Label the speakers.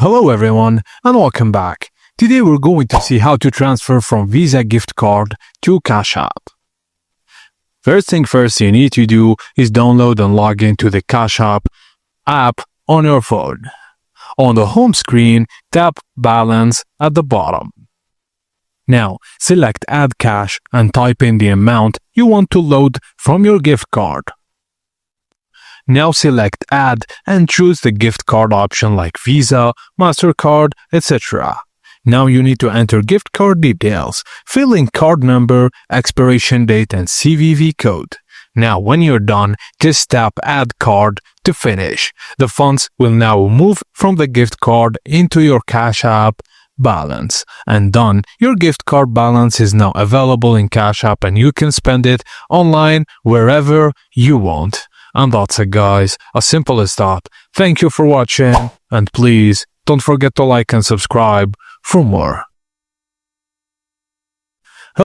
Speaker 1: Hello everyone and welcome back. Today we're going to see how to transfer from Visa gift card to CashApp. First thing first you need to do is download and log into the CashApp app on your phone. On the home screen, tap Balance at the bottom. Now select Add Cash and type in the amount you want to load from your gift card. Now select Add and choose the gift card option like Visa, MasterCard, etc. Now you need to enter gift card details, fill in card number, expiration date and CVV code. Now when you're done, just tap Add Card to finish. The funds will now move from the gift card into your CashApp balance. And done, your gift card balance is now available in CashApp and you can spend it online wherever you want. And that's it guys, as simple as that. Thank you for watching and please don't forget to like and subscribe for more.